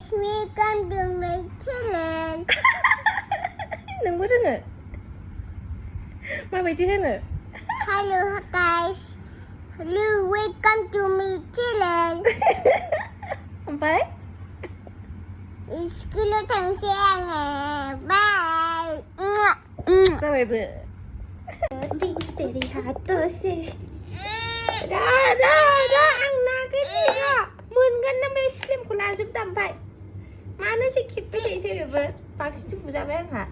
Welcome to my channel. Đừng có ngờ. Mà vậy chứ hết rồi. Hello guys. Hello, welcome to my channel. Không phải. School thằng xe nè. Bye. Sao vậy bữa? Đi để đi hạt tơ xe. Đó, ăn na cái gì đó. Mượn gần năm mươi slim của nàng giúp tầm vậy. Mà nó sẽ kịp cái gì thế bữa? Bác sĩ phụ ra với em hả?